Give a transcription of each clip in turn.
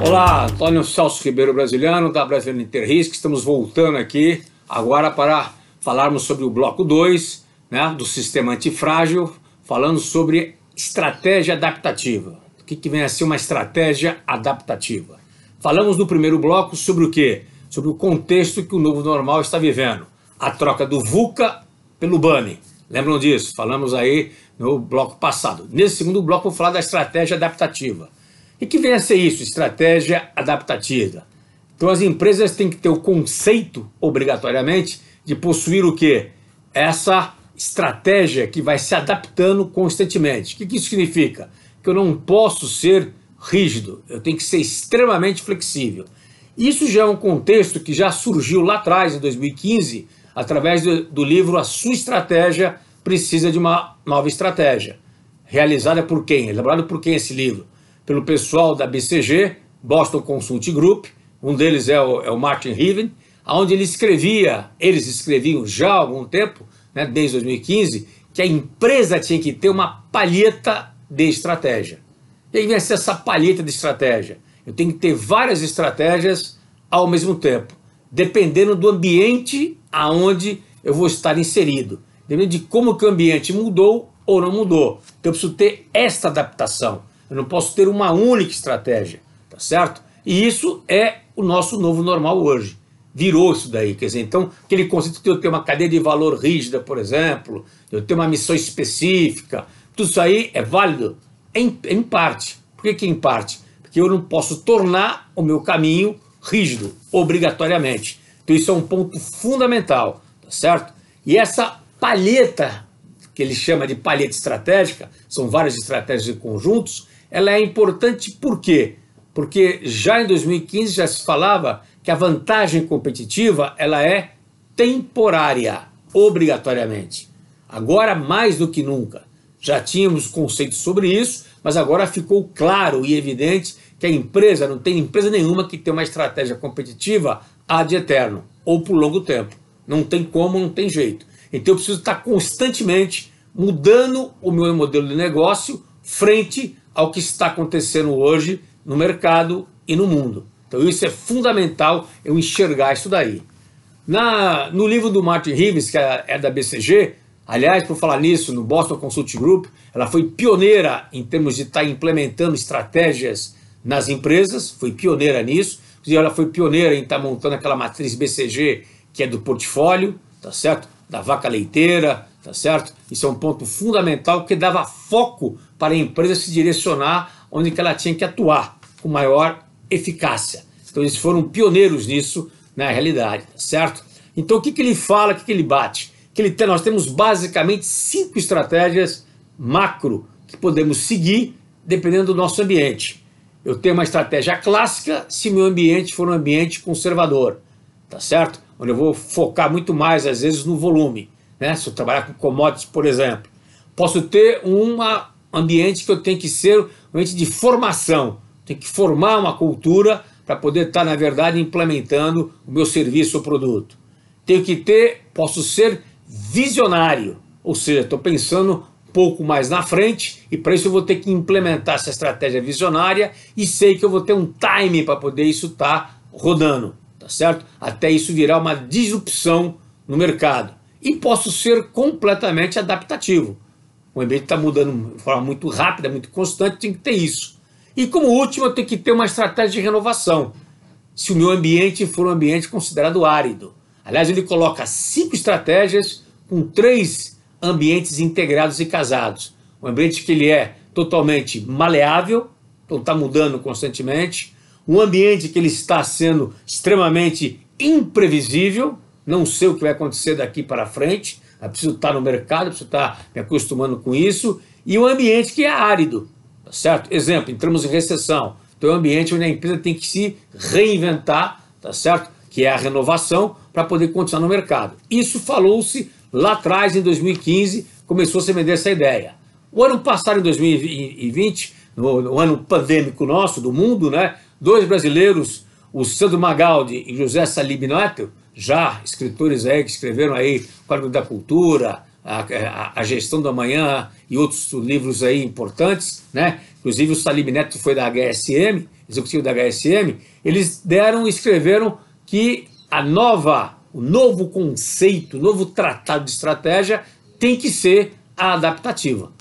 Olá, Antônio Celso Ribeiro Brasiliano, da Brasiliano Interrisc. Estamos voltando aqui agora para falarmos sobre o bloco 2, né, do sistema antifrágil, falando sobre estratégia adaptativa. O que vem a ser uma estratégia adaptativa? Falamos no primeiro bloco sobre o quê? Sobre o contexto que o novo normal está vivendo. A troca do VUCA pelo BANI. Lembram disso? Falamos aí no bloco passado. Nesse segundo bloco, vou falar da estratégia adaptativa. O que vem a ser isso? Estratégia adaptativa. Então, as empresas têm que ter o conceito, obrigatoriamente, de possuir o quê? Essa estratégia que vai se adaptando constantemente. O que isso significa? Que eu não posso ser rígido, eu tenho que ser extremamente flexível. Isso já é um contexto que já surgiu lá atrás, em 2015, através do livro A Sua Estratégia Precisa de uma Nova Estratégia. Realizada por quem? Elaborado por quem esse livro? Pelo pessoal da BCG, Boston Consulting Group, um deles é o Martin Riven, onde eles escreviam já há algum tempo, né, desde 2015, que a empresa tinha que ter uma palheta de estratégia. E aí vem essa palheta de estratégia. Eu tenho que ter várias estratégias ao mesmo tempo, dependendo do ambiente aonde eu vou estar inserido, dependendo de como que o ambiente mudou ou não mudou. Então eu preciso ter esta adaptação. Eu não posso ter uma única estratégia, tá certo? E isso é o nosso novo normal hoje. Virou isso daí, quer dizer, então aquele conceito de eu ter uma cadeia de valor rígida, por exemplo, de eu ter uma missão específica, tudo isso aí é válido em parte. Por que em parte? Porque eu não posso tornar o meu caminho rígido, obrigatoriamente. Então isso é um ponto fundamental, tá certo? E essa palheta, que ele chama de palheta estratégica, são várias estratégias em conjuntos, ela é importante por quê? Porque já em 2015 já se falava que a vantagem competitiva ela é temporária, obrigatoriamente. Agora mais do que nunca. Já tínhamos conceitos sobre isso, mas agora ficou claro e evidente que a empresa, não tem empresa nenhuma que tenha uma estratégia competitiva ad eterno, ou por longo tempo. Não tem como, não tem jeito. Então eu preciso estar constantemente mudando o meu modelo de negócio frente ao que está acontecendo hoje no mercado e no mundo. Então isso é fundamental eu enxergar isso daí. No livro do Martin Rives, que é da BCG, aliás, por falar nisso, no Boston Consulting Group, ela foi pioneira em termos de estar implementando estratégias nas empresas, foi pioneira nisso, e ela foi pioneira em estar montando aquela matriz BCG, que é do portfólio, tá certo? Da vaca leiteira, tá certo? Isso é um ponto fundamental que dava foco para a empresa se direcionar onde que ela tinha que atuar com maior eficácia. Então eles foram pioneiros nisso na realidade, tá certo? Então o que ele fala, o que ele bate? Nós temos basicamente 5 estratégias macro que podemos seguir dependendo do nosso ambiente. Eu tenho uma estratégia clássica se meu ambiente for um ambiente conservador, tá certo? Onde eu vou focar muito mais, às vezes, no volume, né? Se eu trabalhar com commodities, por exemplo. Posso ter um ambiente que eu tenho que ser um ambiente de formação, tenho que formar uma cultura para poder estar, na verdade, implementando o meu serviço ou produto. Posso ser visionário, ou seja, estou pensando um pouco mais na frente e para isso eu vou ter que implementar essa estratégia visionária e sei que eu vou ter um time para poder isso estar rodando, tá certo? Até isso virar uma disrupção no mercado. E posso ser completamente adaptativo. O ambiente está mudando de forma muito rápida, muito constante, tem que ter isso. E como último, eu tenho que ter uma estratégia de renovação. Se o meu ambiente for um ambiente considerado árido. Aliás, ele coloca 5 estratégias com 3 ambientes integrados e casados. Um ambiente que ele é totalmente maleável, então está mudando constantemente. Um ambiente que ele está sendo extremamente imprevisível, não sei o que vai acontecer daqui para frente, eu preciso estar no mercado, preciso estar me acostumando com isso. E um ambiente que é árido, tá certo? Exemplo, entramos em recessão, então é um ambiente onde a empresa tem que se reinventar, tá certo? Que é a renovação, para poder continuar no mercado. Isso falou-se lá atrás, em 2015, começou a se vender essa ideia. O ano passado, em 2020, no ano pandêmico nosso, do mundo, né, 2 brasileiros, o Sandro Magaldi e José Salib Neto, já escritores aí que escreveram aí o Código da Cultura, a Gestão do Amanhã e outros livros aí importantes, né? Inclusive o Salib Neto foi da HSM, executivo da HSM, eles escreveram que o novo conceito, o novo tratado de estratégia tem que ser a adaptativa.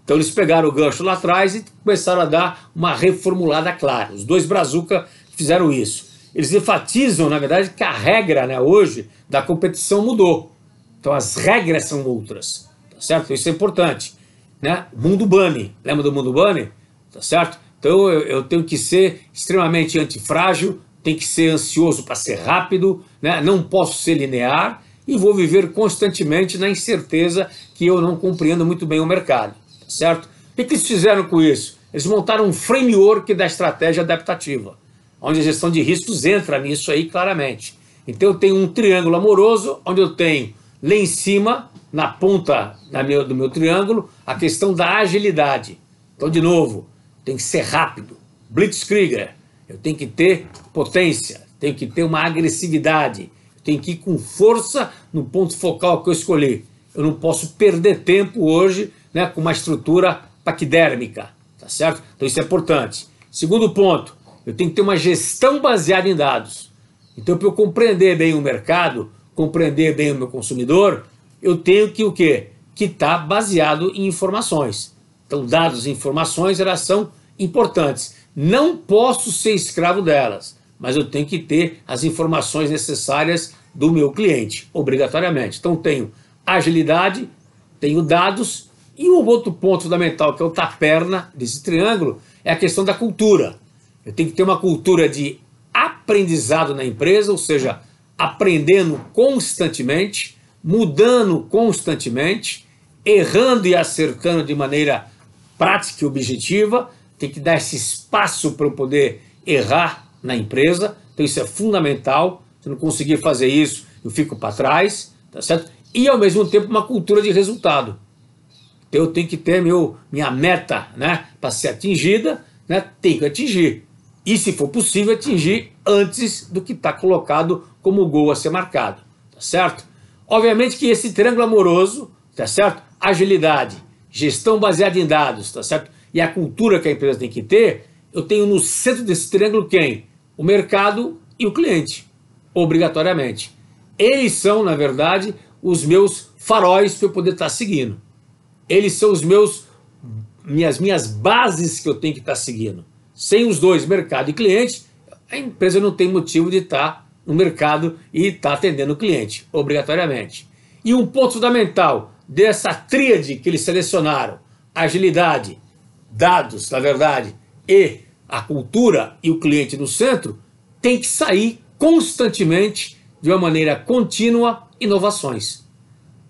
Então eles pegaram o gancho lá atrás e começaram a dar uma reformulada clara. Os dois Brazuca fizeram isso. Eles enfatizam, na verdade, que a regra, né, hoje da competição mudou. Então as regras são outras, tá certo? Isso é importante, né? Mundo Bunny, lembra do Mundo Bunny? Tá certo? Então eu tenho que ser extremamente antifrágil, tenho que ser ansioso para ser rápido, né? Não posso ser linear e vou viver constantemente na incerteza que eu não compreendo muito bem o mercado, tá certo? O que eles fizeram com isso? Eles montaram um framework da estratégia adaptativa, onde a gestão de riscos entra nisso aí claramente. Então eu tenho um triângulo amoroso, onde eu tenho lá em cima, na ponta do meu triângulo, a questão da agilidade. Então, de novo, tem que ser rápido, blitzkrieger, eu tenho que ter potência, tenho que ter uma agressividade, tenho que ir com força no ponto focal que eu escolhi. Eu não posso perder tempo hoje, né, com uma estrutura paquidérmica, tá certo? Então isso é importante. Segundo ponto, eu tenho que ter uma gestão baseada em dados. Então, para eu compreender bem o mercado, compreender bem o meu consumidor, eu tenho que o quê? Que está baseado em informações. Então, dados e informações, elas são importantes. Não posso ser escravo delas, mas eu tenho que ter as informações necessárias do meu cliente, obrigatoriamente. Então, tenho agilidade, tenho dados, e um outro ponto fundamental, que é o taperna desse triângulo, é a questão da cultura. Eu tenho que ter uma cultura de aprendizado na empresa, ou seja, aprendendo constantemente, mudando constantemente, errando e acertando de maneira prática e objetiva. Tem que dar esse espaço para eu poder errar na empresa. Então isso é fundamental. Se eu não conseguir fazer isso, eu fico para trás, tá certo? E ao mesmo tempo uma cultura de resultado. Então eu tenho que ter minha meta, né, para ser atingida, né, tenho que atingir. E se for possível, atingir antes do que está colocado como gol a ser marcado, tá certo? Obviamente que esse triângulo amoroso, tá certo? Agilidade, gestão baseada em dados, tá certo? E a cultura que a empresa tem que ter, eu tenho no centro desse triângulo quem? O mercado e o cliente, obrigatoriamente. Eles são, na verdade, os meus faróis para eu poder estar seguindo. Eles são minhas bases que eu tenho que estar seguindo. Sem os dois, mercado e cliente, a empresa não tem motivo de estar no mercado e estar atendendo o cliente, obrigatoriamente. E um ponto fundamental dessa tríade que eles selecionaram, agilidade, dados, na verdade, e a cultura e o cliente no centro, tem que sair constantemente, de uma maneira contínua, inovações.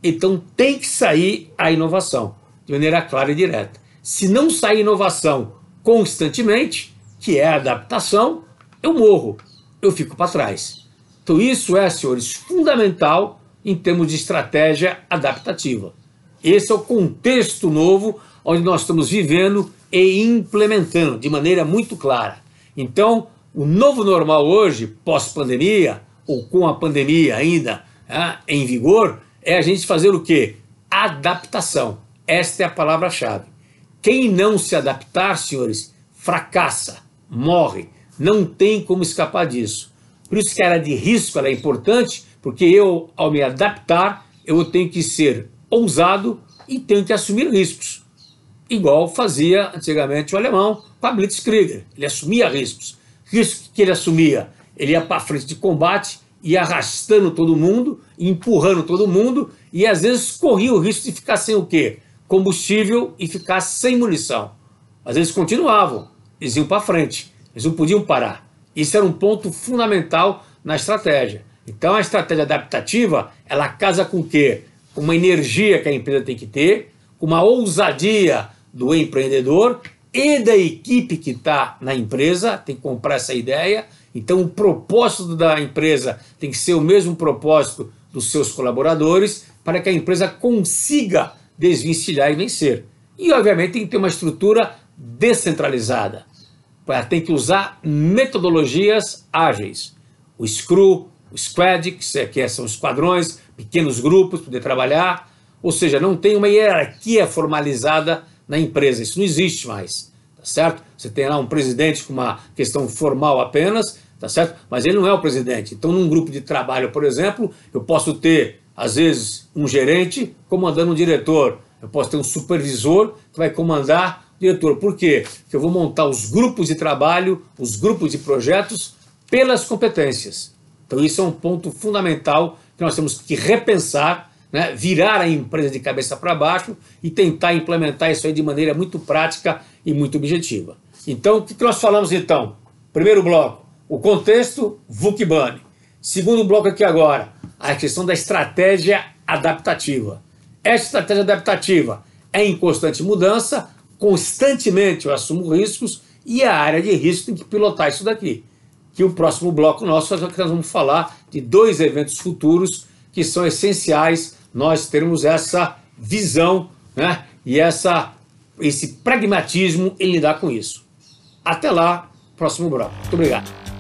Então tem que sair a inovação, de maneira clara e direta. Se não sair inovação constantemente, que é a adaptação, eu morro, eu fico para trás. Então isso é, senhores, fundamental em termos de estratégia adaptativa. Esse é o contexto novo onde nós estamos vivendo e implementando de maneira muito clara. Então, o novo normal hoje, pós-pandemia, ou com a pandemia ainda em vigor, é a gente fazer o quê? Adaptação. Esta é a palavra-chave. Quem não se adaptar, senhores, fracassa, morre. Não tem como escapar disso. Por isso que a área de risco ela é importante, porque eu, ao me adaptar, eu tenho que ser ousado e tenho que assumir riscos. Igual fazia antigamente o alemão com a Blitzkrieger. Ele assumia riscos. Riscos que ele assumia? Ele ia para frente de combate, ia arrastando todo mundo, empurrando todo mundo, e às vezes corria o risco de ficar sem o quê? Combustível e ficar sem munição. Mas eles continuavam, eles iam para frente, eles não podiam parar. Isso era um ponto fundamental na estratégia. Então a estratégia adaptativa, ela casa com o quê? Com uma energia que a empresa tem que ter, com uma ousadia do empreendedor e da equipe que está na empresa, tem que comprar essa ideia. Então o propósito da empresa tem que ser o mesmo propósito dos seus colaboradores para que a empresa consiga desvencilhar e vencer. E obviamente tem que ter uma estrutura descentralizada. Ela tem que usar metodologias ágeis. O Scrum, o Squad, que são esquadrões, pequenos grupos, poder trabalhar. Ou seja, não tem uma hierarquia formalizada na empresa. Isso não existe mais. tá certo? Você tem lá um presidente com uma questão formal apenas, tá certo? Mas ele não é o presidente. Então, num grupo de trabalho, por exemplo, eu posso ter, às vezes, um gerente comandando um diretor. Eu posso ter um supervisor que vai comandar o diretor. Por quê? Porque eu vou montar os grupos de trabalho, os grupos de projetos pelas competências. Então, isso é um ponto fundamental que nós temos que repensar, né? Virar a empresa de cabeça para baixo e tentar implementar isso aí de maneira muito prática e muito objetiva. Então, o que nós falamos então? Primeiro bloco, o contexto, VUC-BANI. Segundo bloco aqui agora, a questão da estratégia adaptativa. Essa estratégia adaptativa é em constante mudança, constantemente eu assumo riscos e a área de risco tem que pilotar isso daqui. Que o próximo bloco nosso é que nós vamos falar de 2 eventos futuros que são essenciais nós termos essa visão, né, e esse pragmatismo em lidar com isso. Até lá, próximo bloco. Muito obrigado.